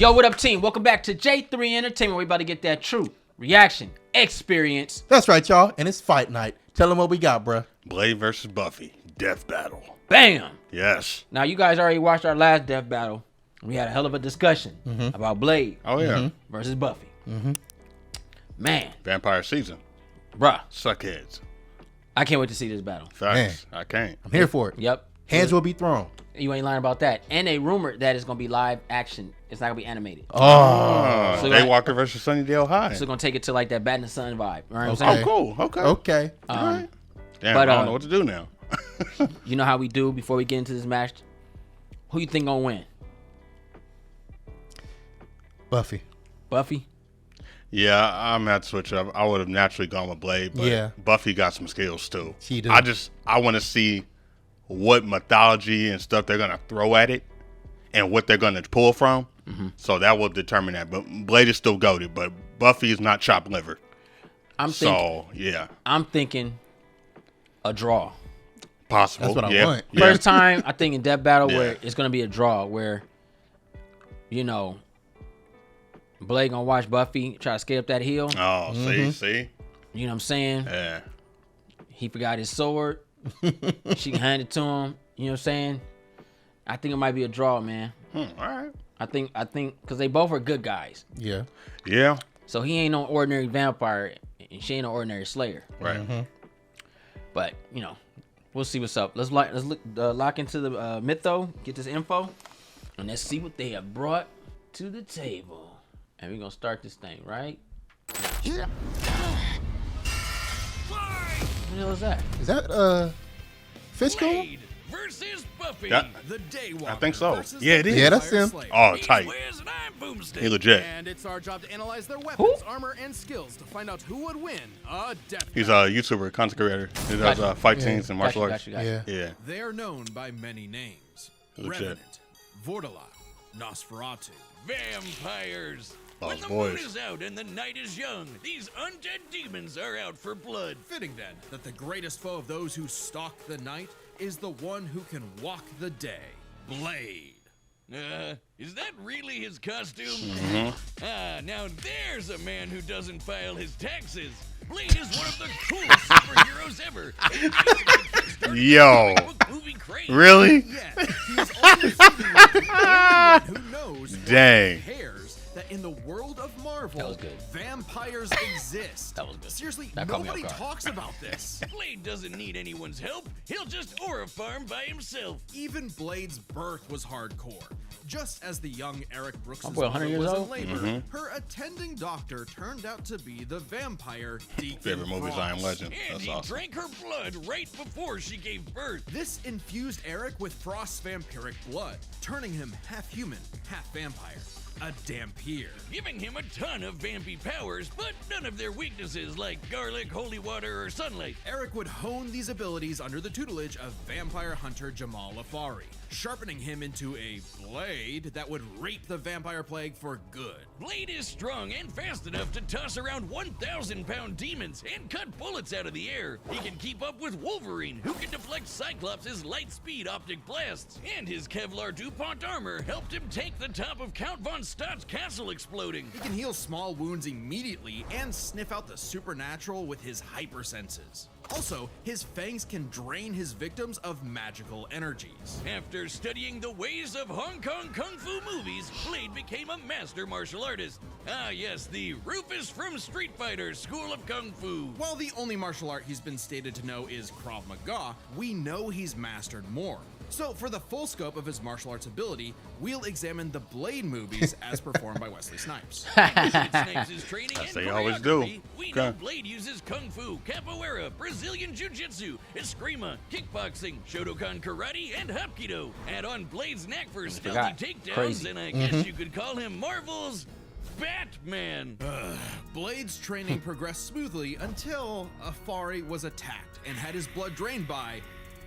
Yo, what up, team? Welcome back to J3 Entertainment. We about to get that true reaction experience. That's right, y'all. And it's fight night. Tell them what we got, bruh. Blade versus Buffy. Death battle. Bam! Yes. Now, you guys already watched our last death battle. We had a hell of a discussion about Blade versus Buffy. Man. Vampire season. Bruh. Suckheads. I can't wait to see this battle. Facts. I can't. I'm here for it. Yep. Hands will be thrown. You ain't lying about that. And they rumored that it's going to be live action. It's not going to be animated. Oh. So Daywalker versus Sunnydale High. So going to take it to like that Bat in the Sun vibe. You know what I'm saying? Oh, cool. Okay. Okay. All right. Damn, but, I don't know what to do now. You know how we do before we get into this match? Who you think going to win? Buffy. Buffy? Yeah, I'm gonna have to switch up. I would have naturally gone with Blade, but Buffy got some skills too. She do. I want to see what mythology and stuff they're gonna throw at it, and what they're gonna pull from. So that will determine that. But Blade is still goated, but Buffy is not chopped liver. I'm thinking a draw. Possible. That's what I want. Yeah. First time I think in Death Battle where it's gonna be a draw, where you know Blade gonna watch Buffy try to skate up that hill. Oh, see? You know what I'm saying? Yeah. He forgot his sword. She can hand it to him. You know what I'm saying? I think it might be a draw, man. All right. I think, because they both are good guys. Yeah. Yeah. So he ain't no ordinary vampire, and she ain't no ordinary slayer. Right. But you know, we'll see what's up. Let's lock into the mytho, get this info, and let's see what they have brought to the table. And we're gonna start this thing, right? What the hell is that? Is that Fishco? Blade versus Buffy. The Daywalker. I think so. Yeah, it is. Yeah, that's him. Oh, tight. Wiz and I'm Boomstick. He legit. And it's our job to analyze their weapons, armor, and skills to find out who would win a death He's a battle. YouTuber, content creator. He does fight scenes and martial arts. Gotcha. Yeah. They are known by many names. Legit. Revenant, Vortala, Nosferatu. Vampires. Those When the boys. moon is out and the night is young, these undead demons are out for blood. Fitting then that the greatest foe of those who stalk the night is the one who can walk the day. Blade. Is that really his costume? Now there's a man who doesn't file his taxes. Blade is one of the coolest superheroes ever. Yo. Movie craze. Really? Yet, he is only seen with the only one who knows Dang. cares that in the world of Marvel, That was good. vampires exist. That was good. Seriously, That caught me nobody off guard. talks about this. Blade doesn't need anyone's help. He'll just aura farm by himself. Even Blade's birth was hardcore. Just as the young Eric Brooks' boy, 100 years was in old? labor, her attending doctor turned out to be the vampire Deacon Favorite movies, I Am Frost. Legend. And That's he awesome. drank her blood right before she gave birth. This infused Eric with Frost's vampiric blood, turning him half human, half vampire. A Dampier. Giving him a ton of vampy powers, but none of their weaknesses like garlic, holy water, or sunlight. Eric would hone these abilities under the tutelage of vampire hunter Jamal Afari, sharpening him into a blade that would rape the vampire plague for good. Blade is strong and fast enough to toss around 1,000-pound demons and cut bullets out of the air. He can keep up with Wolverine, who can deflect Cyclops' light-speed optic blasts, and his Kevlar DuPont armor helped him take the top of Count Von Stott's castle exploding. He can heal small wounds immediately and sniff out the supernatural with his hypersenses. Also, his fangs can drain his victims of magical energies. After studying the ways of Hong Kong Kung Fu movies, Blade became a master martial artist. Ah yes, the Rufus from Street Fighter School of Kung Fu. While the only martial art he's been stated to know is Krav Maga, we know he's mastered more. So for the full scope of his martial arts ability, we'll examine the Blade movies as performed by Wesley Snipes. Snipes' training and they always do. choreography, we know Blade uses Kung Fu, Capoeira, Brazilian Jiu-Jitsu, Eskrima, Kickboxing, Shodokan Karate, and Hapkido. Add on Blade's knack for stealthy takedowns, Crazy. and I guess you could call him Marvel's Batman. Blade's training progressed smoothly until Afari was attacked and had his blood drained by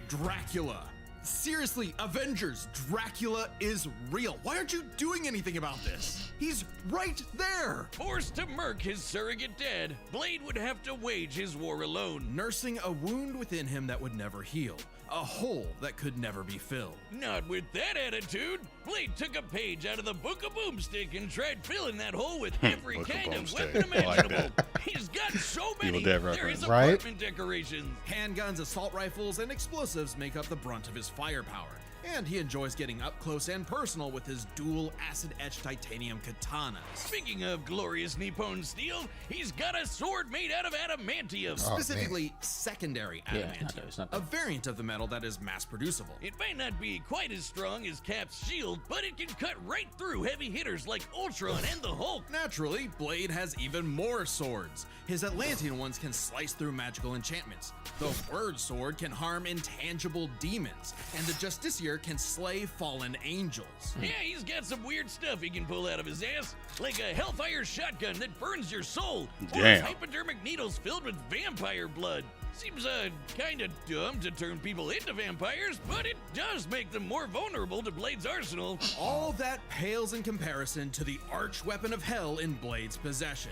Dracula. Seriously, Avengers, Dracula is real. Why aren't you doing anything about this? He's right there. Forced to murk his surrogate dad, Blade would have to wage his war alone, nursing a wound within him that would never heal. a hole that could never be filled. Not with that attitude. Blade took a page out of the Book of Boomstick and tried filling that hole with every Book of kind of Boomstick. weapon I like imaginable. He's got so many. Evil Dead There reference. is Right? apartment decorations. Handguns, assault rifles, and explosives make up the brunt of his firepower. And he enjoys getting up close and personal with his dual acid-etched titanium katanas. Speaking of glorious Nippon steel, he's got a sword made out of adamantium. Specifically, secondary Yeah, adamantium, it's not a that. variant of the metal that is mass-producible. It might not be quite as strong as Cap's shield, but it can cut right through heavy hitters like Ultron and the Hulk. Naturally, Blade has even more swords. His Atlantean ones can slice through magical enchantments. The Word Sword can harm intangible demons, and the Justiciar can slay fallen angels. Yeah, he's got some weird stuff he can pull out of his ass, like a Hellfire shotgun that burns your soul, or Damn. hypodermic needles filled with vampire blood. Seems kinda dumb to turn people into vampires, but it does make them more vulnerable to Blade's arsenal. All that pales in comparison to the arch weapon of hell in Blade's possession.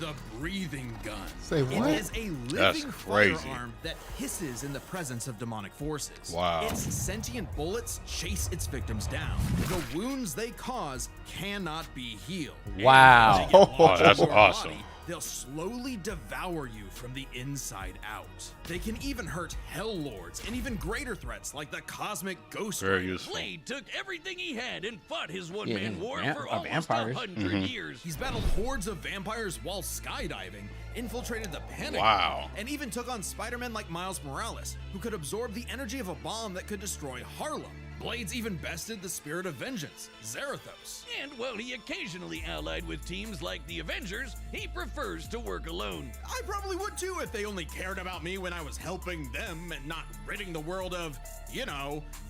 The breathing gun. Say what? It is a That's living crazy. firearm that hisses in the presence of demonic forces. Wow. Its sentient bullets chase its victims down. The wounds they cause cannot be healed. Wow. And as they get Oh, locked that's into your awesome. body, they'll slowly devour you from the inside out. They can even hurt hell lords and even greater threats like the cosmic ghost Very Rider. useful. Blade took everything he had and fought his one-man Yeah, war vamp- for are almost vampires. 100 years. He's battled hordes of vampires while skydiving, infiltrated the Pentagon, Wow. and even took on Spider-Man like Miles Morales, who could absorb the energy of a bomb that could destroy Harlem. Blades even bested the spirit of vengeance, Zarathos. And while he occasionally allied with teams like the Avengers, he prefers to work alone. I probably would too if they only cared about me when I was helping them and not ridding the world of,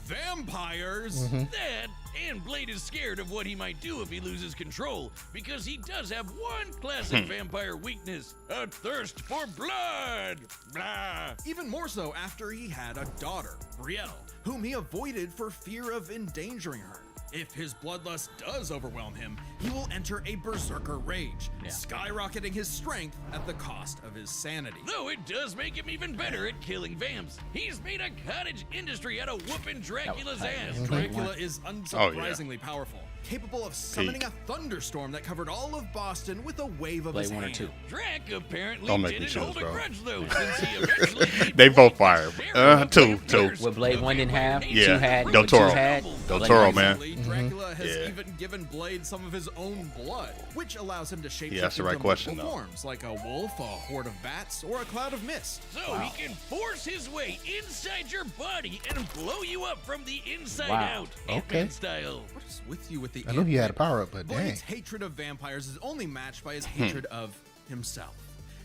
vampires. That, and Blade is scared of what he might do if he loses control, because he does have one classic vampire weakness, a thirst for blood. Blah. Even more so after he had a daughter, Brielle, whom he avoided for fear of endangering her. If his bloodlust does overwhelm him, he will enter a berserker rage, skyrocketing his strength at the cost of his sanity. Though it does make him even better at killing vamps. He's made a cottage industry out of whooping Dracula's tight. ass. Dracula is unsurprisingly powerful, capable of summoning a thunderstorm that covered all of Boston with a wave of Blade his 1 or hand. 2. Drac apparently Don't make me didn't choose, hold a bro. grudge though, since he eventually made They both Blade fire. the Two. vampire What Blade 1 didn't have, Yeah, 2 had, Del what 2 Toro. had. Del Blade Toro, 1. man. Recently, Dracula has Yeah. even given Blade some of his own blood, which allows him to shape Yeah, that's the right question, though. forms, like a wolf, a horde of bats, or a cloud of mist. So he can force his way inside your body and blow you up from the inside Wow. out, Okay. Ant-Man style. What is with you with the I knew he had a Ant-Man? power up, but dang. Blade's hatred of vampires is only matched by his hatred of himself.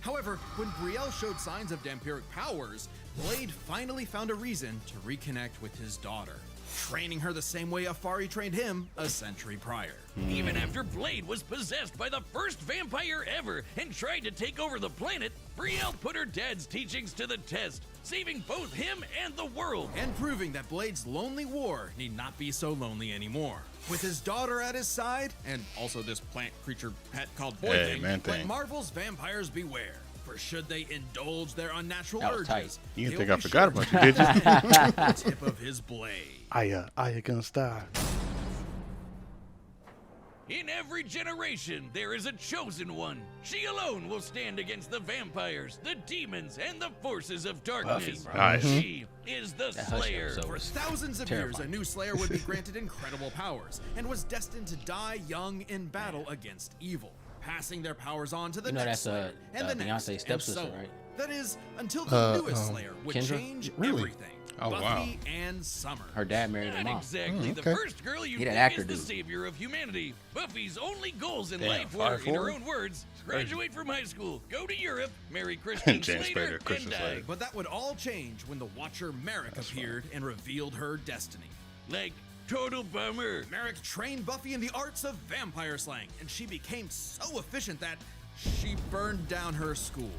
However, when Brielle showed signs of vampiric powers, Blade finally found a reason to reconnect with his daughter, training her the same way Afari trained him a century prior. Even after Blade was possessed by the first vampire ever and tried to take over the planet, Brielle put her dad's teachings to the test, saving both him and the world. And proving that Blade's lonely war need not be so lonely anymore. With his daughter at his side, and also this plant creature pet called Boy Hey, Thing, man let thing. Marvel's vampires beware. For should they indulge their unnatural That was urges, tight. You they'll think I be forgot sure about to you, did you? have the tip of his blade. I gonna star. In every generation, there is a chosen one. She alone will stand against the vampires, the demons, and the forces of darkness. bro. Nice. She is the That Hush Slayer. episode For was thousands of years, a terrifying. new Slayer would be granted incredible powers and was destined to die young in battle against evil, passing their powers on to the You know next that's, Slayer and the next, Beyonce's and stepsister, so on. right? That is, until the newest Slayer would Kendra? change Really? everything. Oh, Buffy wow. and Summer. Her dad married her Not mom. exactly the okay. first girl you He that think actor is the dude. savior of humanity. Buffy's only goals in Damn, life were, 5'4"? in her own words, graduate from high school, go to Europe, marry Christian James Slater, Spader, Christian and die. Slater. But that would all change when the Watcher Merrick appeared and revealed her destiny. Like, total bummer. Merrick trained Buffy in the arts of vampire slaying, and she became so efficient that she burned down her school.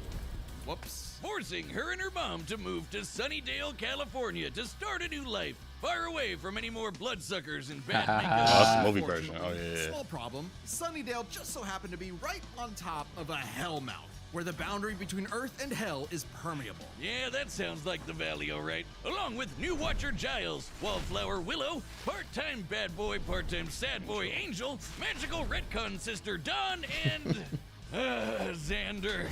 Whoops. Forcing her and her mom to move to Sunnydale, California to start a new life, far away from any more bloodsuckers and bad makeup. Oh, that's the movie version. Unfortunately, Oh, yeah. Small problem. Sunnydale just so happened to be right on top of a hellmouth, where the boundary between Earth and Hell is permeable. Yeah, that sounds like the Valley, all right. Along with new Watcher Giles, Wallflower Willow, part-time bad boy, part-time sad boy Angel, magical retcon sister Dawn, and Xander.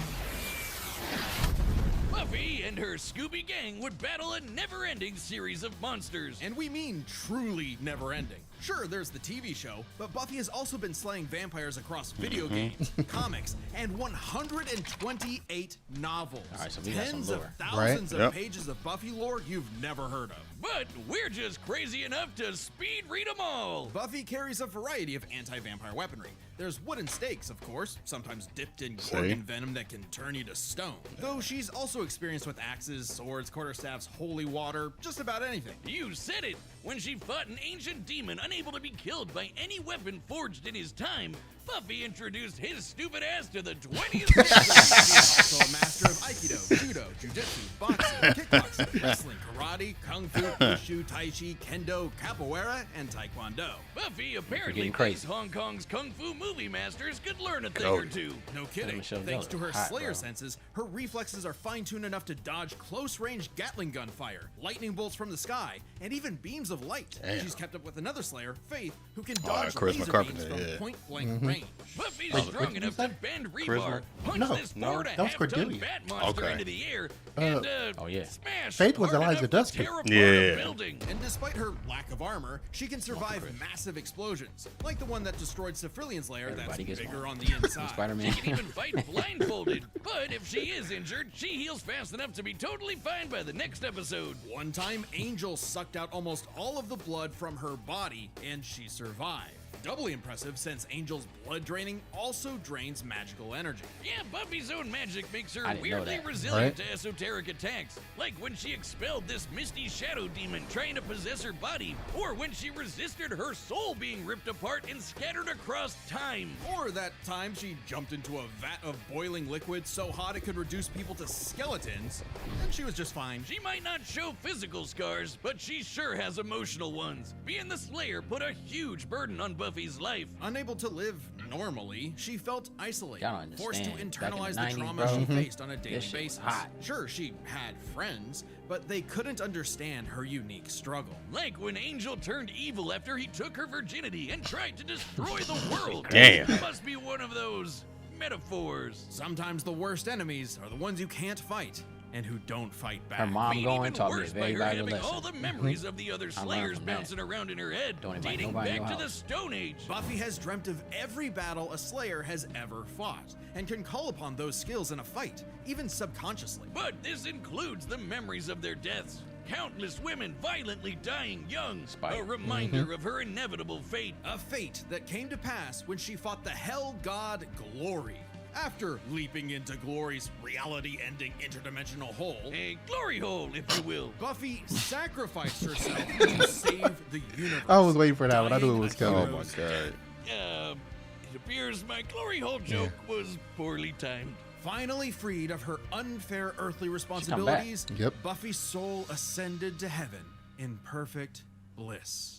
Buffy and her Scooby gang would battle a never-ending series of monsters. And we mean truly never-ending. Sure, there's the TV show, but Buffy has also been slaying vampires across video games, comics, and 128 novels. All right, so we got some Tens lore. of thousands Right? of Yep. pages of Buffy lore you've never heard of. But we're just crazy enough to speed read them all. Buffy carries a variety of anti-vampire weaponry. There's wooden stakes, of course, sometimes dipped in See? gorgon venom that can turn you to stone. Though she's also experienced with axes, swords, quarterstaffs, holy water, just about anything. You said it! When she fought an ancient demon unable to be killed by any weapon forged in his time, Buffy introduced his stupid ass to the 20th century. She's also a master of Aikido, Judo, Jiu-Jitsu, boxing, kickboxing, wrestling, karate, kung fu, wushu, tai chi, kendo, capoeira, and taekwondo. Buffy apparently getting thinks crazy. Hong Kong's kung fu movie masters could learn a thing Oh. or two. No kidding. Michelle Thanks to Gellar, her hot, Slayer bro. senses, her reflexes are fine-tuned enough to dodge close-range Gatling gun fire, lightning bolts from the sky, and even beams of light. Damn. She's kept up with another Slayer, Faith, who can Oh, dodge Charisma laser Carpenter, beams from yeah. point-blank range. Buffy's Oh, strong what enough was to that? bend rebar, Charisma? punch No, this no, 4.5 that was ton Cordelia. bat monster Okay. into the air, and oh, yeah. smash Faith was hard Elijah enough to Dustin. tear apart Yeah. a building. And despite her lack of armor, she can survive massive explosions, like the one that destroyed Cephrilion's lair Everybody that's gets bigger one. on the inside. Spider-Man. She can even fight blindfolded. But if she is injured, she heals fast enough to be totally fine by the next episode. One time, Angel sucked out almost all of the blood from her body, and she survived. Doubly impressive since Angel's blood draining also drains magical energy. Yeah, Buffy's own magic makes her I didn't know weirdly that. resilient Right. to esoteric attacks, like when she expelled this misty shadow demon trying to possess her body, or when she resisted her soul being ripped apart and scattered across time. Or that time she jumped into a vat of boiling liquid so hot it could reduce people to skeletons, and she was just fine. She might not show physical scars, but she sure has emotional ones. Being the Slayer put a huge burden on Buffy's life. Unable to live normally, she felt isolated, Y'all don't forced to understand. Back in internalize the the 90s, trauma bro. she faced on a daily This shit was basis. hot. Sure, she had friends, but they couldn't understand her unique struggle. Like when Angel turned evil after he took her virginity and tried to destroy the world. Damn. It must be one of those metaphors. Sometimes the worst enemies are the ones you can't fight and who don't fight back. Her mom Made going even taught me a worse by very her valuable having lesson. all the memories of the other I learned Slayers from that. bouncing around in her head, Don't invite dating nobody in back your to the house. Stone Age. Buffy has dreamt of every battle a Slayer has ever fought and can call upon those skills in a fight, even subconsciously. But this includes the memories of their deaths. Countless women violently dying young. Spider. A reminder of her inevitable fate. A fate that came to pass when she fought the Hell God Glory. After leaping into Glory's reality-ending interdimensional hole, A glory hole, if you will. Buffy sacrificed herself to save the universe. I was waiting for that one. I knew it dying was a coming. Oh hero's my god. It appears my glory hole joke was poorly timed. Finally freed of her unfair earthly responsibilities, Yep. Buffy's soul ascended to heaven in perfect bliss.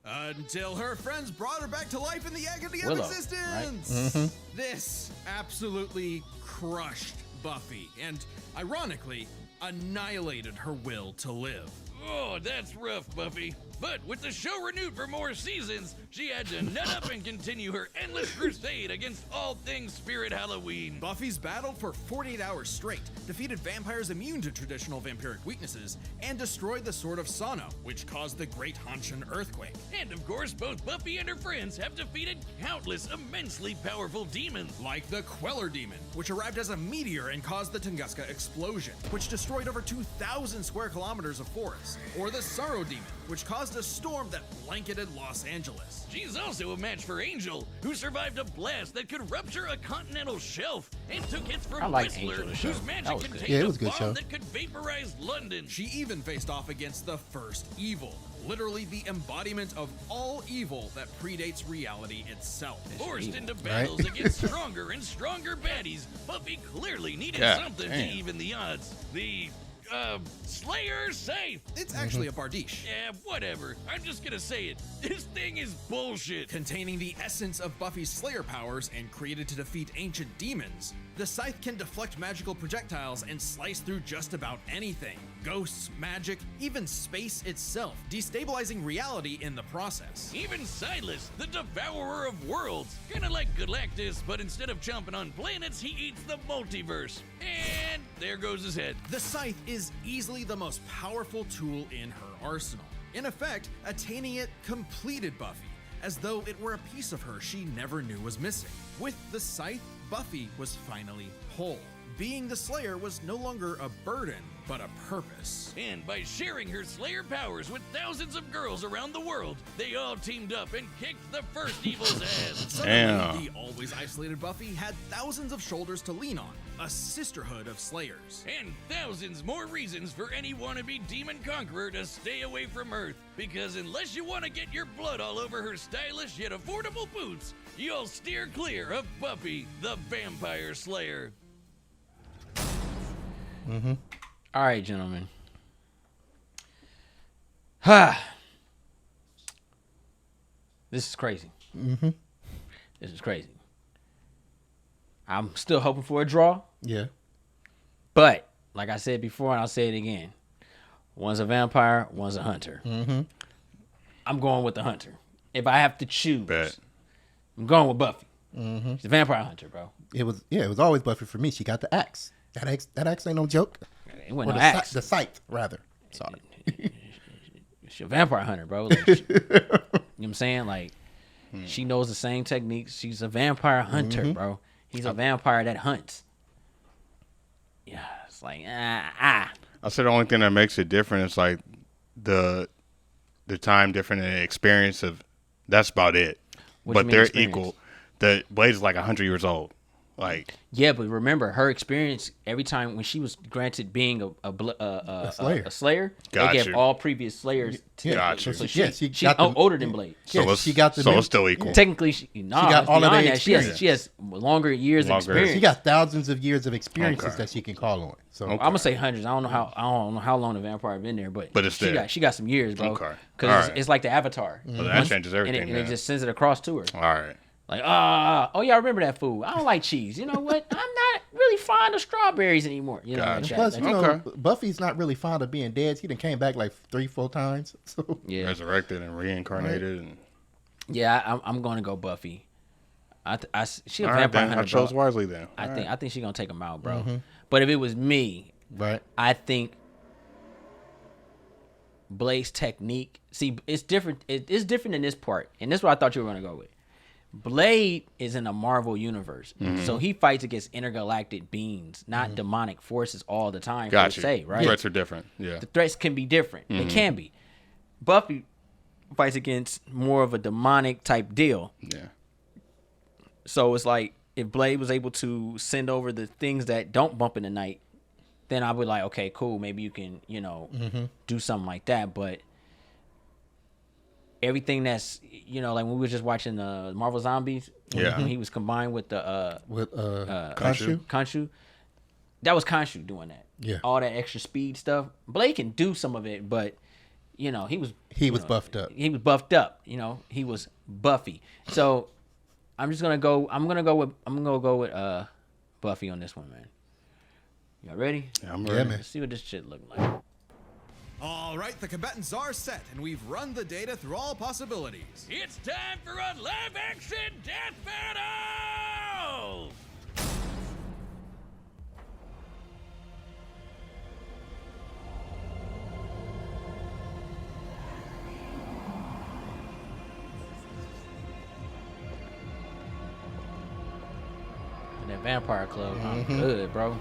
Until her friends brought her back to life in the agony of Willow, existence. This absolutely crushed Buffy and, ironically, annihilated her will to live. Oh, that's rough, Buffy. But with the show renewed for more seasons, she had to nut up and continue her endless crusade against all things Spirit Halloween. Buffy's battled for 48 hours straight, defeated vampires immune to traditional vampiric weaknesses, and destroyed the Sword of Sano, which caused the Great Hanshin earthquake. And of course, both Buffy and her friends have defeated countless immensely powerful demons. Like the Queller Demon, which arrived as a meteor and caused the Tunguska explosion, which destroyed over 2,000 square kilometers of forest. Or the Sorrow Demon, which caused a storm that blanketed Los Angeles. She's also a match for Angel, who survived a blast that could rupture a continental shelf and took hits from I like Whistler, Angel, the show. whose That magic was good. contained Yeah, it a was a good bomb show. that could vaporize London. She even faced off against the first evil, literally the embodiment of all evil that predates reality itself. Forced evil, into battles against stronger and stronger baddies, Buffy clearly needed God something damn. to even the odds. The Slayer safe. It's actually a bardiche. Yeah, whatever. I'm just gonna say it. This thing is bullshit. Containing the essence of Buffy's Slayer powers and created to defeat ancient demons, the scythe can deflect magical projectiles and slice through just about anything. Ghosts, magic, even space itself, destabilizing reality in the process. Even Silas, the devourer of worlds. Kinda like Galactus, but instead of chomping on planets, he eats the multiverse. And there goes his head. The scythe is easily the most powerful tool in her arsenal. In effect, attaining it completed Buffy, as though it were a piece of her she never knew was missing. With the scythe, Buffy was finally whole. Being the Slayer was no longer a burden, but a purpose. And by sharing her Slayer powers with thousands of girls around the world, they all teamed up and kicked the first evil's ass. Suddenly, the always isolated Buffy had thousands of shoulders to lean on, a sisterhood of Slayers. And thousands more reasons for any wannabe demon conqueror to stay away from Earth. Because unless you want to get your blood all over her stylish yet affordable boots, you'll steer clear of Buffy, the Vampire Slayer. All right, gentlemen. Ha. This is crazy. This is crazy. I'm still hoping for a draw, Yeah. but like I said before, and I'll say it again. One's a vampire, one's a hunter. I'm going with the hunter. If I have to choose, Bet. I'm going with Buffy. She's a vampire hunter, bro. It was always Buffy for me. She got the axe. That axe ain't no joke. It wasn't Or no axe. the scythe, rather. Sorry. She's a vampire hunter, bro. Like, you know what I'm saying? Like, she knows the same techniques. She's a vampire hunter, bro. He's a vampire that hunts. Yeah, it's like, I said the only thing that makes it different is like the time different and the experience of, that's about it. What do you But mean they're experience? equal. The Blade is like 100 years old. Like, Yeah, but remember her experience every time when she was granted being a Slayer. they Got gave you. all previous Slayers. Yeah. Gotcha. So Yeah, she's she got the- older than Blade. so Yeah, it's, she got the so mem- it's still equal. Technically, got all of beyond their that, she has experience. longer years of Longer. experience. She got thousands of years of experiences Okay. that she can call on. So Okay. I'm gonna say hundreds. I don't know how long the vampire been there, but it's there. she got some years, bro. Okay. Because Alright. it's like the Avatar. Well, that changes everything. And it then. just sends it across to her. All right. Like, oh yeah, I remember that food. I don't like cheese. You know what? I'm not really fond of strawberries anymore. You know, Gotcha. like that. plus, Like, you know, Okay. Buffy's not really fond of being dead. She done came back like 3-4 times. So yeah, Resurrected and reincarnated. And yeah. I'm going to go Buffy. She a all right, vampire then. I hunter, chose bro. wisely then. I All think right. she's gonna take him out, bro. But if it was me, right. I think Blade's technique. See, it's different. It's different in this part, and this is what I thought you were gonna go with. Blade is in a Marvel universe, so he fights against intergalactic beings, not demonic forces all the time. Got Per you. se, right? Threats are different. Yeah. The threats can be different. They can be. Buffy fights against more of a demonic type deal. Yeah. So it's like if Blade was able to send over the things that don't bump in the night, then I would like, okay, cool. Maybe you can, do something like that. But everything that's, like when we were just watching the Marvel Zombies, Yeah. when he was combined with the With Khonshu. Khonshu, that was Khonshu doing that. Yeah. All that extra speed stuff. Blade can do some of it, but he was buffed up. He was buffed up. He was Buffy. So I'm just gonna go. I'm gonna go with Buffy on this one, man. Y'all ready? Yeah, I'm Yeah, ready. man. Let's see what this shit look like. All right, the combatants are set, and we've run the data through all possibilities. It's time for a live-action death battle! In that Vampire Club, I'm good, bro.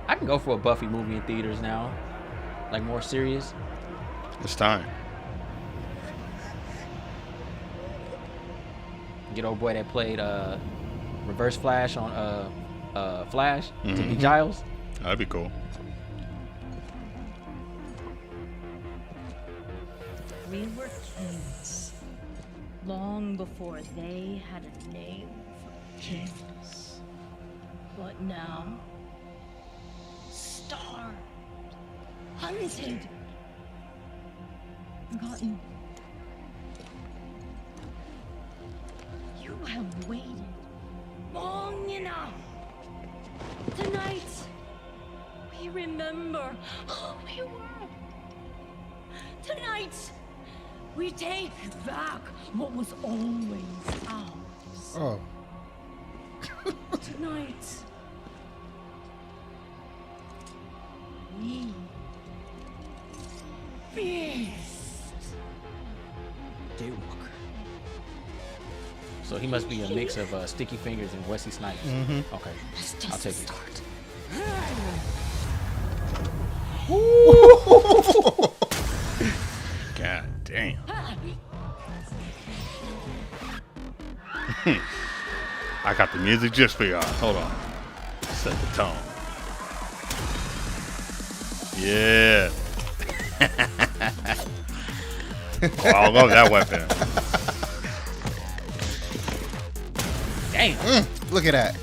I can go for a Buffy movie in theaters now, like more serious. It's time. Get old boy that played Reverse Flash on Flash to be Giles. That'd be cool. we were kings. Long before they had a name for kings. But now, starved, hunted, forgotten. You have waited long enough. Tonight, we remember who we were. Tonight, we take back what was always ours. Oh. Tonight, we feast. Daywalker. So he must be a mix of Sticky Fingers and Wesley Snipes. Okay, I'll take it. God damn. I got the music just for y'all. Hold on. Set the tone. Yeah. Oh, I love that weapon. Damn. Look at that.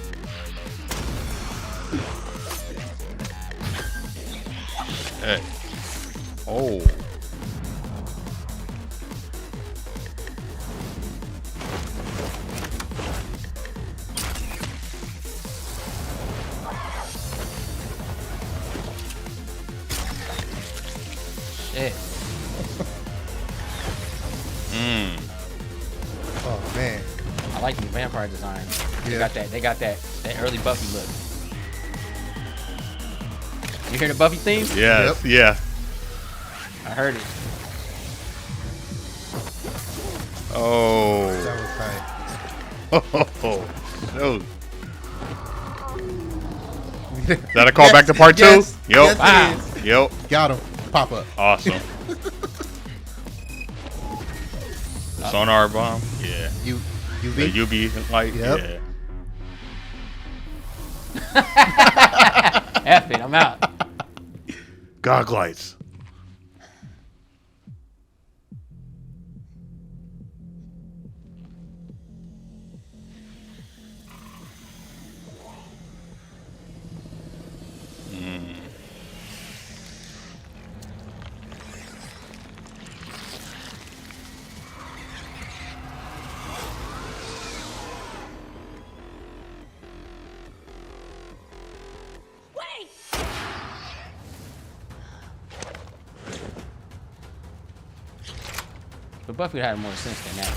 Hey. Oh. Shit. Oh man. I like the vampire design. They Yeah. got that early Buffy look. You hear the Buffy theme? Yes. Yeah. I heard it. Oh. That was tight. Oh. Oh. Is that a call back to part Yes. 2? Yep. Yes, it is. Yep. Got him. Pop up. Awesome. The sonar bomb. Yeah. The UV. UV light. Yep. Yeah. F it, I'm out. Gog lights. But Buffy had more sense than that.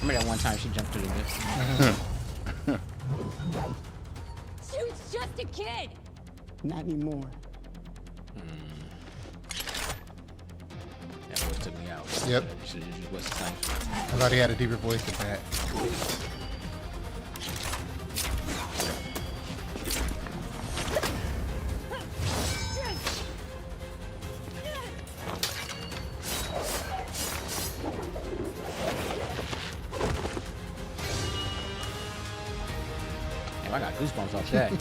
Remember that one time she jumped through the lip? She was just a kid. Not anymore. That voice took me out. Yep. Should have just Wesley Snipes. I thought he had a deeper voice than that. Damn, I got goosebumps off that.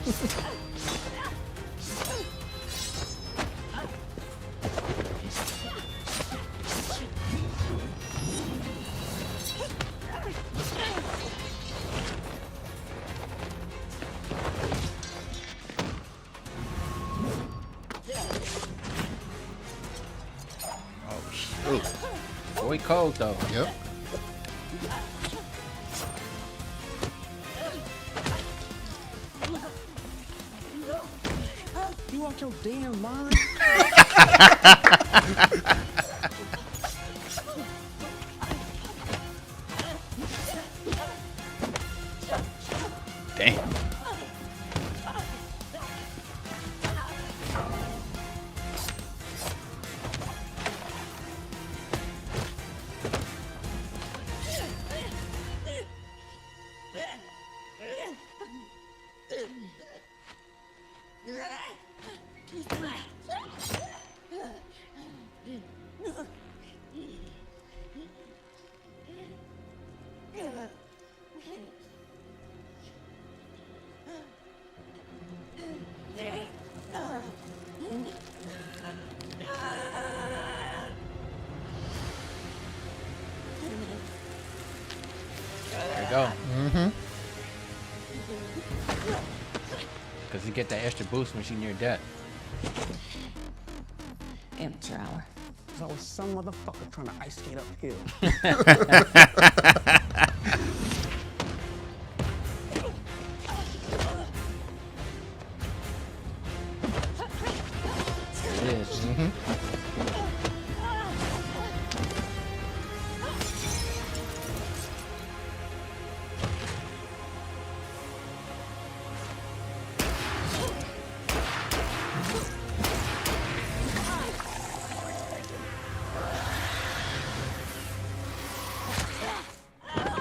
Oh, shoot. Boy cold though. Yep. You out your damn mind? Damn. Because you get that extra boost when she's near death. Amateur hour. There's always some motherfucker trying to ice skate uphill. It is.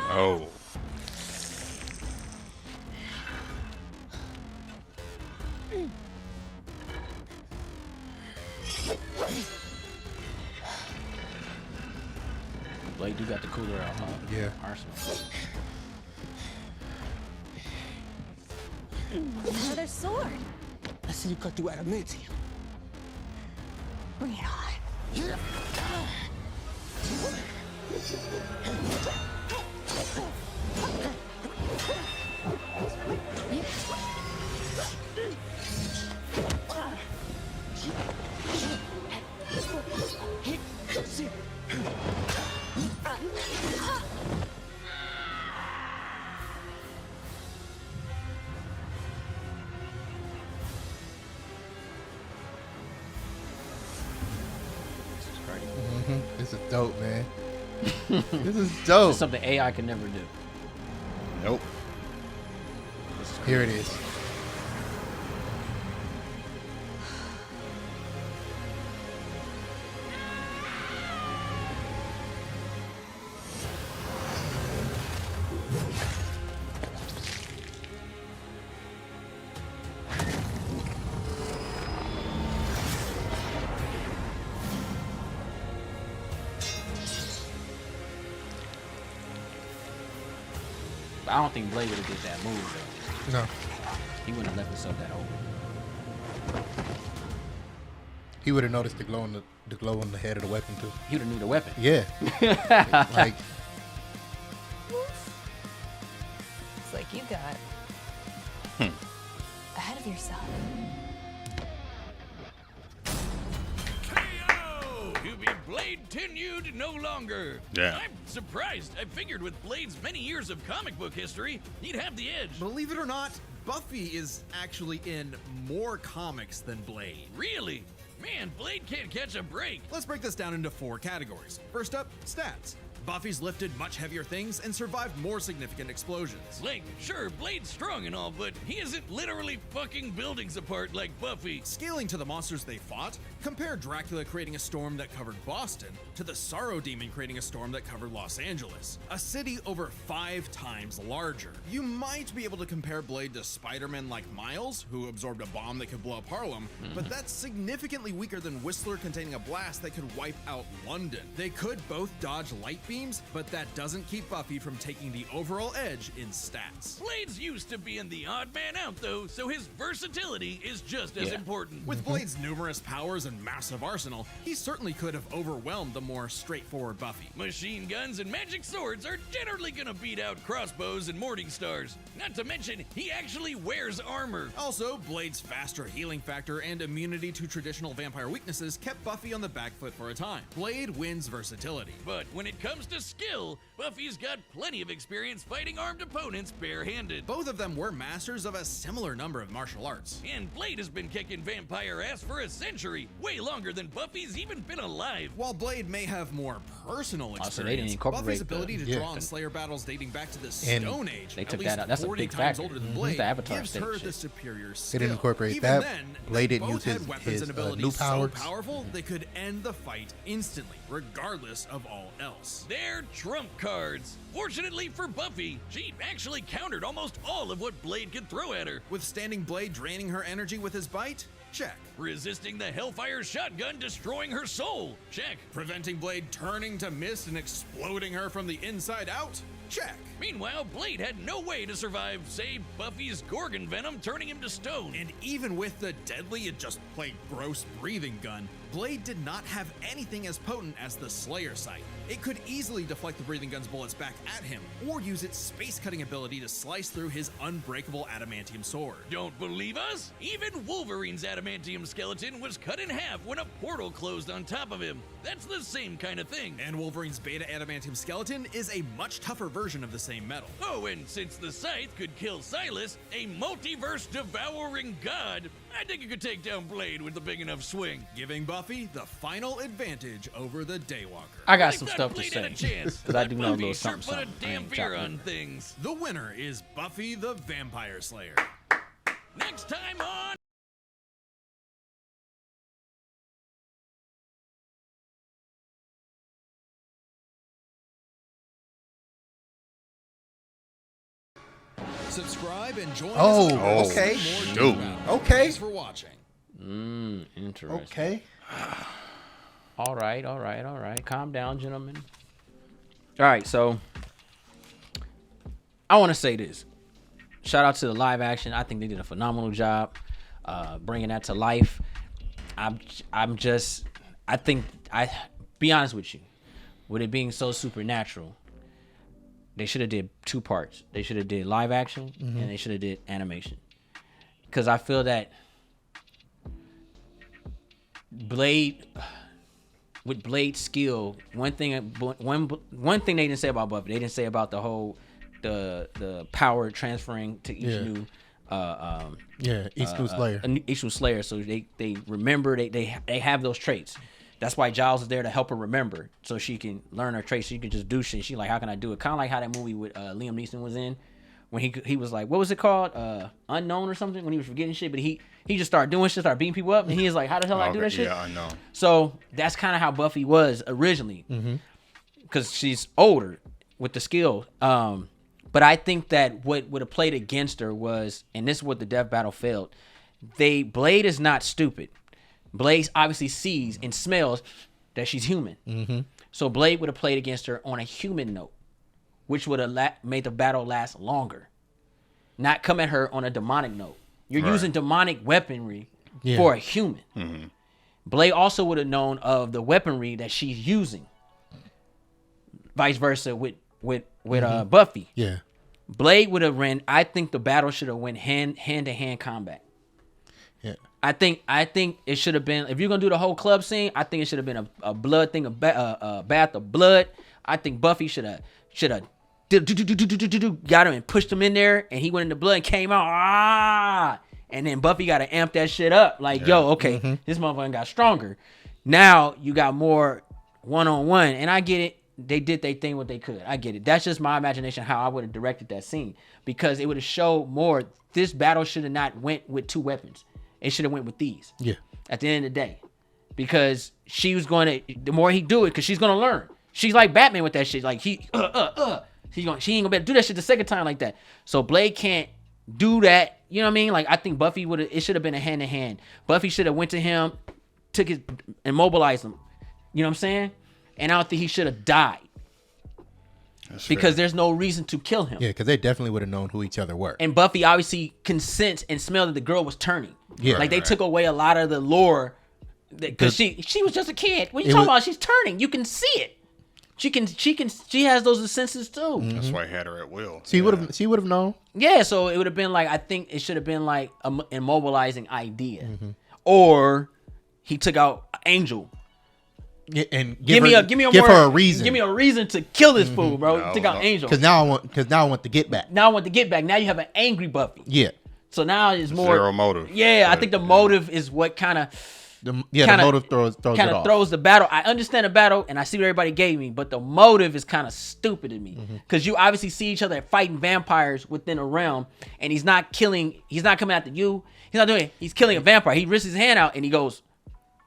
Oh. Blade do got the cooler Yeah. arsenal. Another sword. I see you cut through adamantium. Bring it on. This is dope, man. This is dope. It's something AI can never do. Nope. Here it is. But I don't think Blade would have did that move though. No. He wouldn't have left himself that open. He would have noticed the glow on the head of the weapon too. He would have knew the weapon. Yeah. Like Looks like you got ahead of yourself. KO! To be Blade tenured no longer. Yeah. I'm surprised. I figured with Blade's many years of comic book history, he'd have the edge. Believe it or not, Buffy is actually in more comics than Blade. Really? Man, Blade can't catch a break. Let's break this down into 4 categories. First up, stats. Buffy's lifted much heavier things and survived more significant explosions. Like, sure, Blade's strong and all, but he isn't literally fucking buildings apart like Buffy. Scaling to the monsters they fought, compare Dracula creating a storm that covered Boston to the Sorrow Demon creating a storm that covered Los Angeles, a city over 5 times larger. You might be able to compare Blade to Spider-Man like Miles, who absorbed a bomb that could blow up Harlem, but that's significantly weaker than Whistler containing a blast that could wipe out London. They could both dodge light beams, but that doesn't keep Buffy from taking the overall edge in stats. Blade's used to being the odd man out, though, so his versatility is just as important. With Blade's numerous powers and massive arsenal, he certainly could have overwhelmed the more straightforward Buffy. Machine guns and magic swords are generally gonna beat out crossbows and morning stars. Not to mention, he actually wears armor. Also, Blade's faster healing factor and immunity to traditional vampire weaknesses kept Buffy on the back foot for a time. Blade wins versatility. But when it comes to skill, Buffy's got plenty of experience fighting armed opponents barehanded. Both of them were masters of a similar number of martial arts. And Blade has been kicking vampire ass for a century, way longer than Buffy's even been alive. While Blade may have more personal experience, so they didn't incorporate Buffy's ability to the- draw on Slayer battles dating back to the And Stone Age, they at took least that out. That's a 40 big times factor. older than Mhm. Blade, The Avatar gives state her shit. the superior skill. They didn't incorporate Even that. then, Blade they didn't both use had his- weapons his, and abilities new so powers. powerful they could end the fight instantly, regardless of all else. They're trump cards. Fortunately for Buffy, she actually countered almost all of what Blade could throw at her. Withstanding Blade draining her energy with his bite? Check. Resisting the Hellfire shotgun destroying her soul? Check. Preventing Blade turning to mist and exploding her from the inside out? Check. Meanwhile, Blade had no way to survive, say, Buffy's Gorgon venom turning him to stone. And even with the deadly and just plain gross breathing gun, Blade did not have anything as potent as the Slayer sight. It could easily deflect the breathing gun's bullets back at him, or use its space-cutting ability to slice through his unbreakable adamantium sword. Don't believe us? Even Wolverine's adamantium skeleton was cut in half when a portal closed on top of him. That's the same kind of thing. And Wolverine's beta adamantium skeleton is a much tougher version of the same metal. Oh, and since the Scythe could kill Silas, a multiverse-devouring god, I think it could take down Blade with a big enough swing. Giving Buffy the final advantage over the Daywalker. I got Like some that stuff to Blade say. had a chance, Because I but do know a Buffy little sure something. put a damn fear on things. The winner is Buffy the Vampire Slayer. Next time on... Subscribe and join Oh, us on our okay. more Shoot. News Roundup. Okay. Thanks for watching. Interesting. Okay. All right. Calm down, gentlemen. All right, so I want to say this. Shout out to the live action. I think they did a phenomenal job bringing that to life. I be honest with you, with it being so supernatural, they should have did two parts. They should have did live action and they should have did animation. Because I feel that with Blade's skill, one thing they didn't say about Buffy, they didn't say about the whole the power transferring to each new each new Slayer. Each new Slayer. So they remember they have those traits. That's why Giles is there to help her remember, so she can learn her traits. So she can just do shit. She like, how can I do it? Kind of like how that movie with Liam Neeson was in, when he was like, what was it called? Unknown or something. When he was forgetting shit, but he just started doing shit, started beating people up, and he was like, how the hell I do that shit? Yeah, I know. So that's kind of how Buffy was originally, because she's older with the skill. But I think that what would have played against her was, and this is what the death battle failed. Blade is not stupid. Blade obviously sees and smells that she's human. So Blade would have played against her on a human note, which would have made the battle last longer. Not come at her on a demonic note. You're using demonic weaponry for a human. Blade also would have known of the weaponry that she's using. Vice versa with Buffy. Yeah. Blade would have ran. I think the battle should have went hand to hand combat. Yeah. I think it should have been, if you're gonna do the whole club scene, I think it should have been a blood thing, a bath of blood. I think Buffy should have got him and pushed him in there, and he went in the blood and came out. And then Buffy got to amp that shit up. Like, yo, okay, this motherfucker got stronger. Now you got more one-on-one, and I get it. They did their thing what they could. I get it. That's just my imagination how I would have directed that scene, because it would have showed more. This battle should have not went with two weapons. It should have went with these. Yeah. At the end of the day, because she was going to. The more he do it, because she's gonna learn. She's like Batman with that shit. Like she ain't gonna be able to do that shit the second time like that. So Blade can't do that. You know what I mean? Like, I think Buffy would have. It should have been a hand to hand. Buffy should have went to him, took his, immobilized him. You know what I'm saying? And I don't think he should have died. That's because there's no reason to kill him. Yeah, because they definitely would have known who each other were. And Buffy obviously can sense and smell that the girl was turning. Yeah, like they took away a lot of the lore because she was just a kid. What are you talking about? She's turning. You can see it. She has those senses too. That's why he had her at will. She would have known. Yeah, so it would have been like, I think it should have been like an immobilizing idea, or he took out Angel. Yeah, and give her a reason. Give me a reason to kill this fool, bro. No, took out Angel. Because now I want to get back. Now I want to get back. Now you have an angry Buffy. Yeah. So now it's more zero motive. Yeah, I think the motive is what kind of. The motive throws the battle. I understand the battle and I see what everybody gave me, but the motive is kind of stupid to me, because you obviously see each other fighting vampires within a realm, and he's not coming after you. He's not doing it. He's killing a vampire. He risks his hand out and he goes,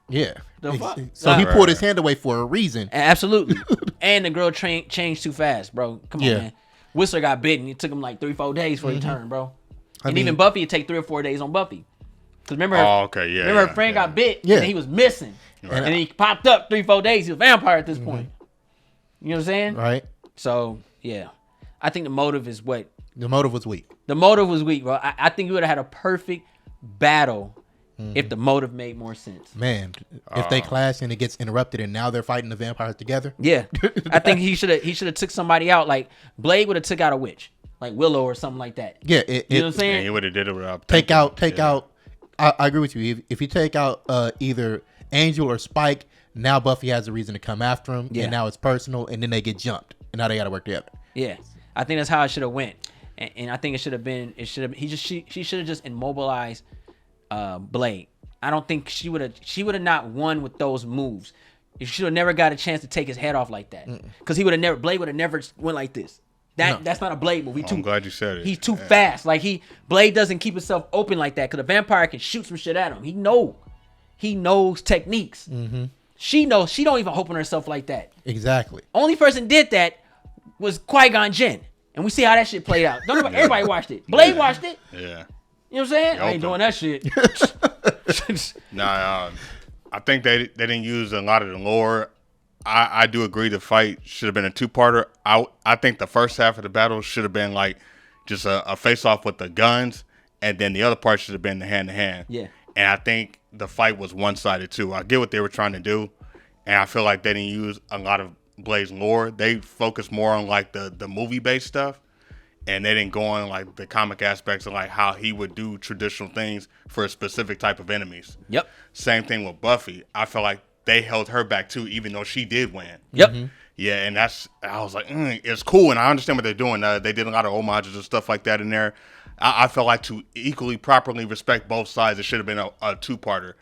yeah. The fuck? So he pulled his hand away for a reason. Absolutely. And the girl changed too fast, bro. Come on, man. Whistler got bitten. It took him like 3-4 days for he turned, bro. Even Buffy, it'd take 3 or 4 days on Buffy. Because remember, her friend got bit, and he was missing. Right. And then he popped up 3-4 days. He was a vampire at this point. You know what I'm saying? Right. So, yeah. I think the motive is what? The motive was weak. The motive was weak, bro. I think you would have had a perfect battle if the motive made more sense. Man, if they clash and it gets interrupted and now they're fighting the vampires together. Yeah, I think he should have took somebody out. Like Blade would have took out a witch, like Willow or something like that. Yeah, you know what I'm saying? Yeah, he would have did it without take out. I agree with you. If you take out either Angel or Spike, now Buffy has a reason to come after him, and now it's personal, and then they get jumped, and now they got to work together. Yeah, I think that's how it should have went, and I think it should have been. She should have just immobilized Blade. I don't think she would have not won with those moves. She should have never got a chance to take his head off like that, because Blade would have never went like this. That's not a Blade move. I'm glad you said it. He's too fast. Like Blade doesn't keep himself open like that, because a vampire can shoot some shit at him. He knows techniques. Mm-hmm. She knows. She don't even open herself like that. Exactly. Only person did that was Qui-Gon Jinn, and we see how that shit played out. Everybody watched it. Blade watched it. Yeah. You know what I'm saying? I ain't doing that shit. I think they didn't use a lot of the lore. I do agree the fight should have been a two-parter. I think the first half of the battle should have been like just a face-off with the guns, and then the other part should have been the hand-to-hand. Yeah. And I think the fight was one-sided too. I get what they were trying to do, and I feel like they didn't use a lot of Blade's lore. They focused more on like the movie-based stuff, and they didn't go on like the comic aspects of like how he would do traditional things for a specific type of enemies. Yep. Same thing with Buffy. I feel like they held her back too, even though she did win. Yep. Mm-hmm. Yeah, and I was like, it's cool, and I understand what they're doing. They did a lot of homages and stuff like that in there. I felt like to equally properly respect both sides, it should have been a two-parter.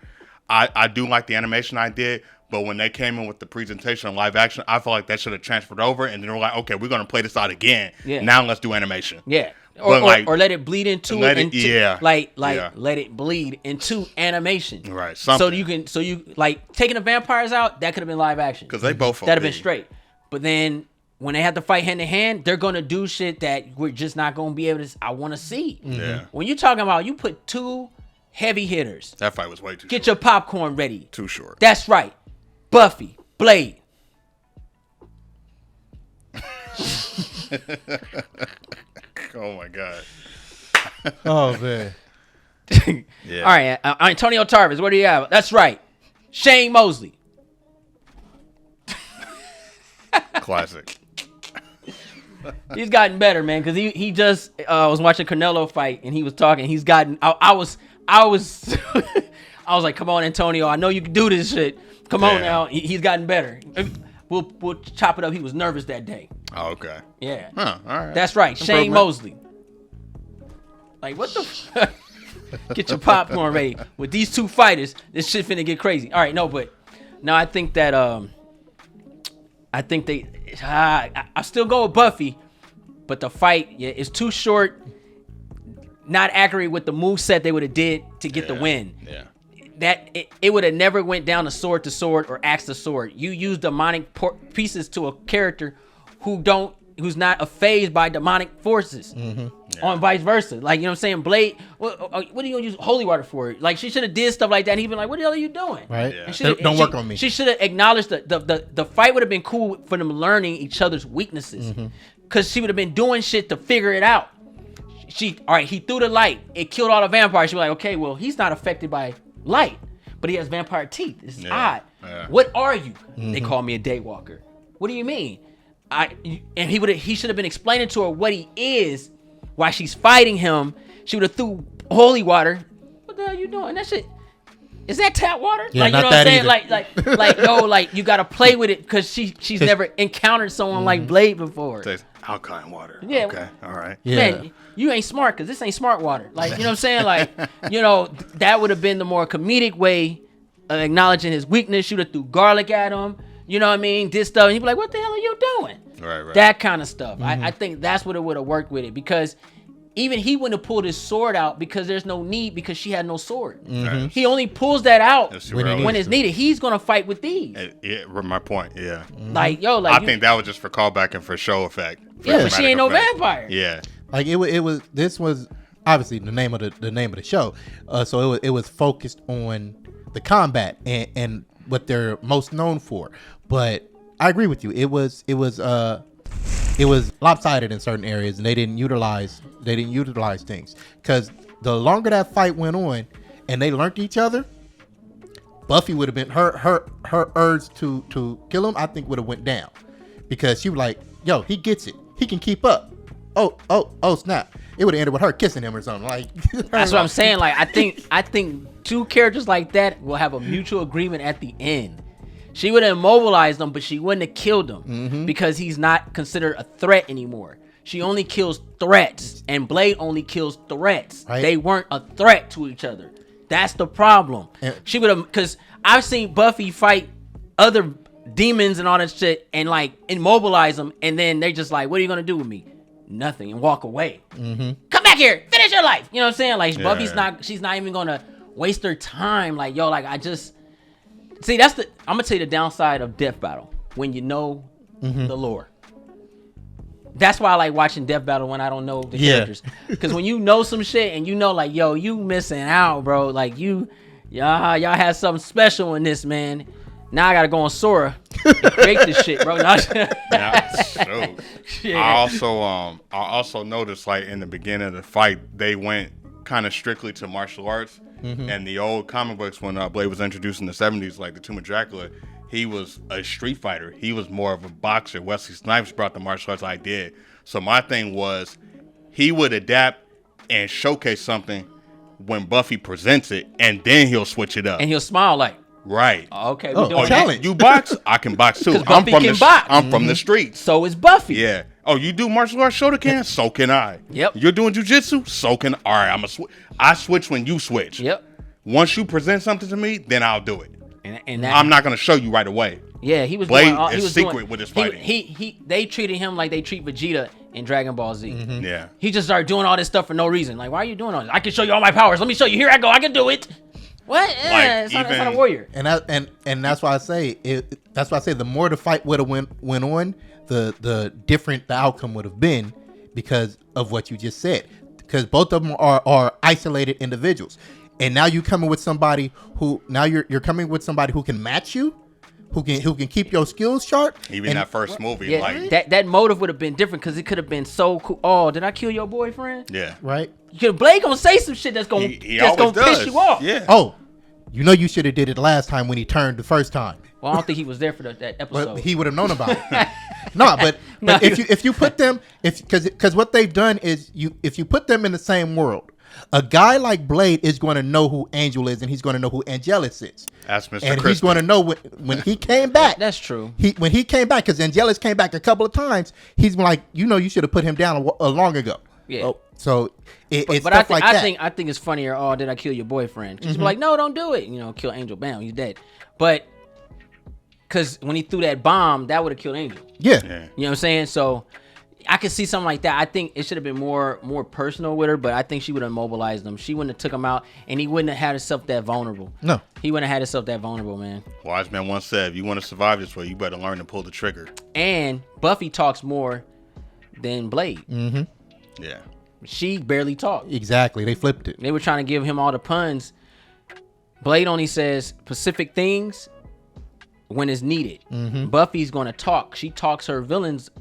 I do like the animation I did, but when they came in with the presentation of live action, I felt like that should have transferred over, and they were like, okay, we're going to play this out again. Yeah. Now let's do animation. Yeah. Or let it bleed into let it bleed into animation. Right. Something. So you like taking the vampires out, that could have been live action. Because they both that'd have been straight. But then when they have to fight hand to hand, they're gonna do shit that we're just not gonna be able to. I want to see. Yeah. When you're talking about you put two heavy hitters, that fight was way too. Get your popcorn ready. Too short. That's right. Buffy, Blade. Oh my god. Oh man. Yeah. All right, Antonio Tarvis. What do you have? That's right. Shane Mosley. Classic. He's gotten better, man, because he just was watching Canelo fight and he was talking. He's gotten. I was I was like, come on, Antonio. I know you can do this shit. Come on now. He's gotten better. We'll chop it up. He was nervous that day. Oh, okay. Yeah. Huh, all right. That's right. Shane Mosley. Like, what the Get your popcorn ready. With these two fighters, this shit finna get crazy. All right, I think that I still go with Buffy, but the fight is too short, not accurate with the moveset they would have did to get the win. Yeah. That it would have never went down to sword or axe to sword. You use demonic pieces to a character who's not affazed by demonic forces. Mm-hmm. Yeah. On vice versa. Like, you know what I'm saying? Blade, what are you going to use holy water for? Like, she should have did stuff like that and he'd been like, what the hell are you doing? Right. Yeah. Don't work on me. She should have acknowledged the fight would have been cool for them learning each other's weaknesses. Because she would have been doing shit to figure it out. He threw the light. It killed all the vampires. She was like, okay, well, he's not affected by light, but he has vampire teeth. This is odd. Yeah. What are you? They call me a daywalker. What do you mean? He should have been explaining to her what he is while she's fighting him. She would have threw holy water. What the hell you doing? That shit. Is that tap water? Yeah, like, you not know what I'm that saying? Like, like you gotta play with it because she's never encountered someone like Blade before. It's alkaline water. Yeah. Okay. All right. Yeah. Man, you ain't smart because this ain't smart water. Like, you know what I'm saying? Like, that would have been the more comedic way of acknowledging his weakness. She would have threw garlic at him. You know what I mean? This stuff. And he'd be like, what the hell are you doing? Right. That kind of stuff. I think that's what it would have worked with it, because even he wouldn't have pulled his sword out because there's no need, because she had no sword. He only pulls that out when it's needed. He's going to fight with these. My point, yeah. I think that was just for callback and for show effect. Yeah, but she ain't no vampire. Yeah. Like this was obviously the name of the show. So it was focused on the combat and what they're most known for. But I agree with you. It was lopsided in certain areas, and they didn't utilize things, because the longer that fight went on, and they learned each other, Buffy would have been her urge to kill him. I think would have went down because she was like, "Yo, he gets it. He can keep up." Oh, snap! It would have ended with her kissing him or something. Like that's what I'm saying. Like I think two characters like that will have a mutual agreement at the end. She would have immobilized him, but she wouldn't have killed him because he's not considered a threat anymore. She only kills threats, and Blade only kills threats. Right. They weren't a threat to each other. That's the problem. She would have, because I've seen Buffy fight other demons and all that shit and like immobilize them, and then they're just like, "What are you gonna do with me?" Nothing, and walk away. Come back here, finish your life. You know what I'm saying? Like Buffy's she's not even gonna waste her time. Like yo, like I just see I'm gonna tell you the downside of Death Battle when you know the lore. That's why I like watching Death Battle when I don't know the characters. Because when you know some shit and you know, like, yo, you missing out, bro. Like, y'all had something special in this, man. Now I gotta go on Sora and create this shit, bro. I also noticed, like, in the beginning of the fight, they went kind of strictly to martial arts. And the old comic books, when Blade was introduced in the 70s, like the Tomb of Dracula, he was a street fighter. He was more of a boxer. Wesley Snipes brought the martial arts idea. So my thing was, he would adapt and showcase something when Buffy presents it, and then he'll switch it up. And he'll smile like, right. Okay, we're doing challenge. You box? I can box too. Buffy can box. I'm from the streets. So is Buffy. Yeah. Oh, you do martial arts? Shoulder can? So can I. Yep. You're doing jujitsu? So can I. All right, I switch when you switch. Yep. Once you present something to me, then I'll do it. And that, I'm not going to show you right away. Yeah, he was Blade doing all, is he was secret doing, with his fighting. They treated him like they treat Vegeta in Dragon Ball Z. Yeah. He just started doing all this stuff for no reason. Like, why are you doing all this? I can show you all my powers. Let me show you. Here I go. I can do it. What? Yeah, it's not a warrior. And that's why I say the more the fight would have went on, the different the outcome would have been because of what you just said. Because both of them are isolated individuals. And now you're coming with somebody who can match you, who can keep your skills sharp. Even that first movie, yeah, like that motive would have been different because it could have been so cool. Oh, did I kill your boyfriend? yeah, right. Blade gonna say some shit that's gonna piss you off. Yeah. Oh, you should have did it last time when he turned the first time. Well, I don't think he was there for that episode. But he would have known about it. No, but if you put them because what they've done is if you put them in the same world. A guy like Blade is going to know who Angel is, and he's going to know who Angelus is. That's Mr. And Crispin. he's going to know when he came back. That's true. When he came back, because Angelus came back a couple of times, he's like, you should have put him down long ago. Yeah. Oh, so it's but stuff like that. I think it's funnier. Oh, did I kill your boyfriend? Just be like, no, don't do it. Kill Angel. Bam, he's dead. But because when he threw that bomb, that would have killed Angel. Yeah. You know what I'm saying? So I could see something like that. I think it should have been more personal with her, but I think she would have immobilized him. She wouldn't have took him out, and he wouldn't have had himself that vulnerable. No. He wouldn't have had himself that vulnerable, man. Wise man once said, if you want to survive this way, you better learn to pull the trigger. And Buffy talks more than Blade. Yeah. She barely talked. Exactly. They flipped it. They were trying to give him all the puns. Blade only says specific things when it's needed. Buffy's going to talk. She talks her villains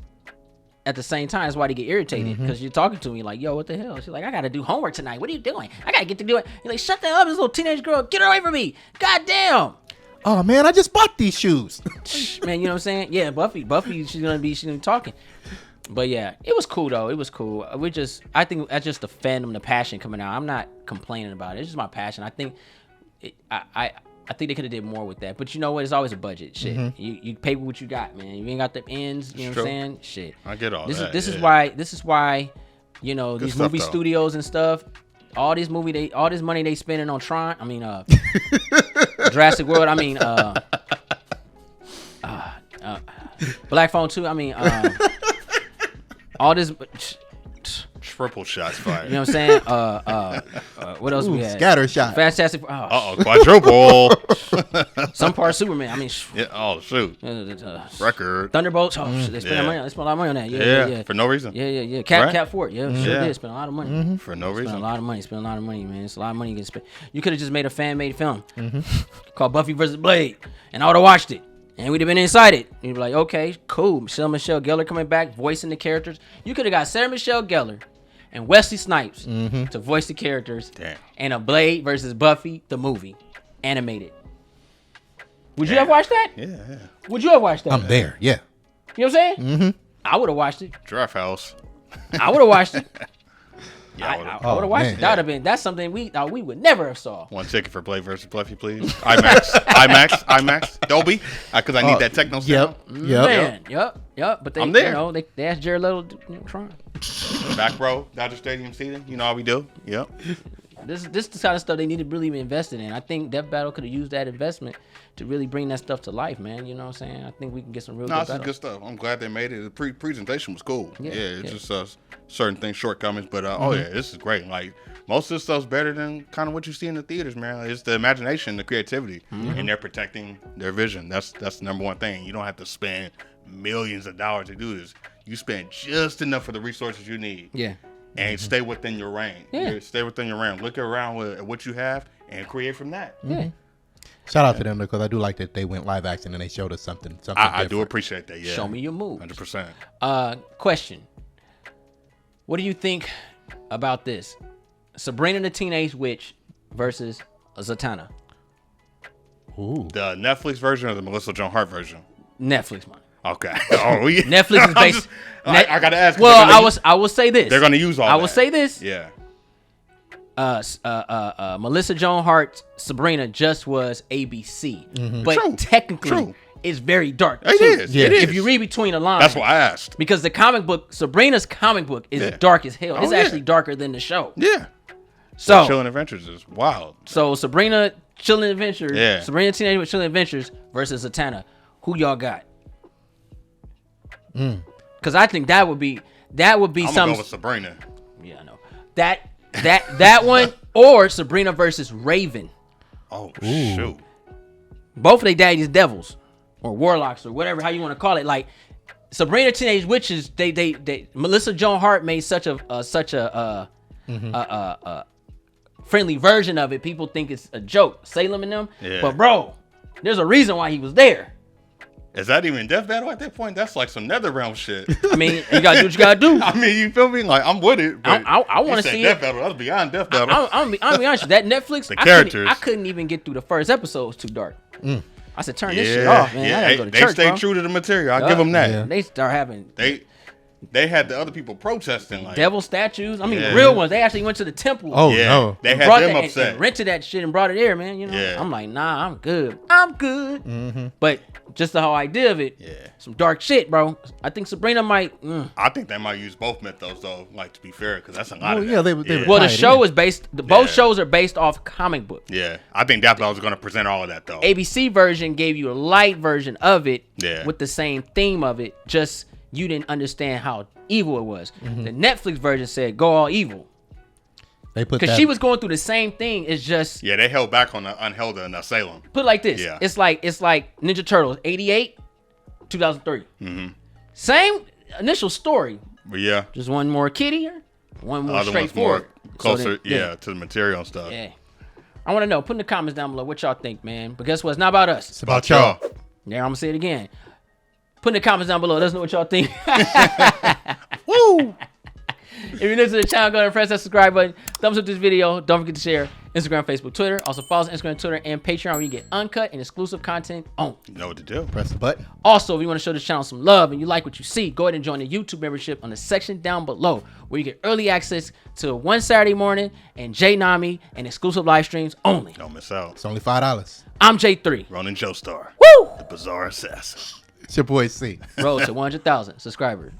at the same time. That's why they get irritated, because you're talking to me like, yo, what the hell? She's like, I gotta do homework tonight. What are you doing? I gotta get to do it. You're like, shut the up, this little teenage girl. Get her away from me. God damn. Oh man, I just bought these shoes. Man, you know what I'm saying? Yeah, Buffy, she's gonna be talking. But yeah, it was cool though. It was cool. I think that's just the fandom, the passion coming out. I'm not complaining about it. It's just my passion. I think I think they could have did more with that. But you know what? It's always a budget. Shit. You pay with what you got, man. You ain't got the ends. You know what I'm saying? Shit. I get all this that. This is why Good these movie studios and stuff, all this money they spending on Tron. I mean, Jurassic World. I mean, Black Phone 2. I mean, all this. Triple shots fired. You know what I'm saying? What else we had? Scatter shot. Fantastic. Quadruple. Some part Superman. I mean, yeah. Oh shoot. Record. Thunderbolts. Oh shit. They spent money. They spent a lot of money on that. Yeah. For no reason. Yeah. Cat Fort. Yeah. Sure did. Spent a lot of money. For no reason. Spent a lot of money, man. It's a lot of money you can spend. You could have just made a fan-made film called Buffy vs. Blade, and I would have watched it. And we'd have been inside it. You'd be like, okay, cool. Sarah Michelle Gellar coming back, voicing the characters. You could have got Sarah Michelle Gellar and Wesley Snipes to voice the characters. Damn. And a Blade versus Buffy the movie animated. Would you have watched that? Yeah. Would you have watched that? I'm there. Yeah. You know what I'm saying? Mm-hmm. I would have watched it. Draft House. I would have watched it. Yeah, I would have watched man. it. That would have been. That's something we would never have saw. One ticket for Blade versus Buffy, please. IMAX, Dolby, because I need that techno sound. Man, yep. But they, I'm there. You know, they asked Jared Leto to try. Back row, Dodger Stadium seating. You know how we do. Yep. This is the kind of stuff they need to really be invested in. I think Death Battle could have used that investment to really bring that stuff to life, man. You know what I'm saying? I think we can get some real No, good this is battles. good stuff. I'm glad they made it. The presentation was cool. Yeah, It's just certain things, shortcomings. But oh yeah, this is great. Like most of this stuff's better than kind of what you see in the theaters, man. It's the imagination, the creativity, and they're protecting their vision. That's the number one thing. You don't have to spend millions of dollars to do this. You spend just enough for the resources you need. Yeah. And stay within your range. Yeah. Stay within your realm. Look around at what you have and create from that. Yeah. Shout out to them because I do like that they went live action and they showed us something. I do appreciate that. Yeah. Show me your moves. 100%. Question. What do you think about this? Sabrina the Teenage Witch versus Zatanna. Ooh. The Netflix version or the Melissa Joan Hart version? Netflix, man. Okay. Oh yeah. Netflix is based. I gotta ask. Well, I will say this. They're gonna use all. I will say this. Yeah. Melissa Joan Hart Sabrina just was ABC, but True. technically it's very dark. It too. is. Yeah. It is. If you read between the lines, That's why I asked. because the comic book, Sabrina's comic book, is Yeah. dark as hell. Oh, It's yeah. actually darker than the show. Yeah. So, Chilling Adventures is wild. so Sabrina Chilling Adventures, Yeah. Sabrina Teenage Witch Chilling Adventures versus Zatanna. Who y'all got? Because I think that would be I'm gonna go something. with Sabrina. Yeah, I know that one or Sabrina versus Raven. Oh shoot. Both of their daddies devils or warlocks or whatever how you want to call it. Like Sabrina Teenage Witches, they Melissa Joan Hart made such a friendly version of it. People think it's a joke, Salem and them. Yeah. But bro, there's a reason why he was there. Is that even Death Battle at that point? That's like some NetherRealm shit. I mean, you gotta do what you gotta do. I mean, you feel me? Like I'm with it. But I want to you said see Death it. Battle. That's beyond Death Battle. I'm be honest with you, that Netflix, The I characters. couldn't even get through the first episode. It was too dark. I said, turn this shit yeah, off, man. I yeah. gotta go to They church, stayed bro. true to the material. I give them that. Yeah. They start having They had the other people protesting. Like devil statues. I mean, Yeah. real ones. They actually went to the temple. Oh, yeah, no. they and had brought them that, upset. and rented that shit and brought it there, man. You know, Yeah. I'm like, nah, I'm good. I'm good. But just the whole idea of it, Yeah. some dark shit, bro. I think Sabrina might. I think they might use both mythos though. Like to be fair, because that's a lot Oh, of yeah, that. they would Well, the tie it show in. is based. Both Yeah. shows are based off comic book. Yeah, I think Death Battle is going to present all of that though. ABC version gave you a light version of it Yeah. with the same theme of it, just you didn't understand how evil it was. The Netflix version said go all evil. They put Because that. she was going through the same thing. It's just Yeah, they held back on the Unheld and Salem. put it like this. Yeah. It's like Ninja Turtles, 88, 2003. Same initial story. But yeah, Just one more kiddie, one more other one's straightforward. more closer, So then- yeah, to the material and stuff. Yeah. I want to know. Put in the comments down below what y'all think, man. But guess what? It's not about us. It's about y'all. Yeah, I'm gonna say it again. Put in the comments down below. Let us know what y'all think. Woo! If you're new to the channel, go ahead and press that subscribe button. Thumbs up this video. Don't forget to share Instagram, Facebook, Twitter. Also follow us on Instagram, Twitter, and Patreon where you get uncut and exclusive content on. You know what to do. Press the button. Also, if you want to show this channel some love and you like what you see, go ahead and join the YouTube membership on the section down below where you get early access to one Saturday morning and J Nami and exclusive live streams only. Don't miss out. It's only $5. I'm J3. Ronan Joestar, Woo! the Bizarre Assassin. It's your boy C. Road to 100,000 subscribers.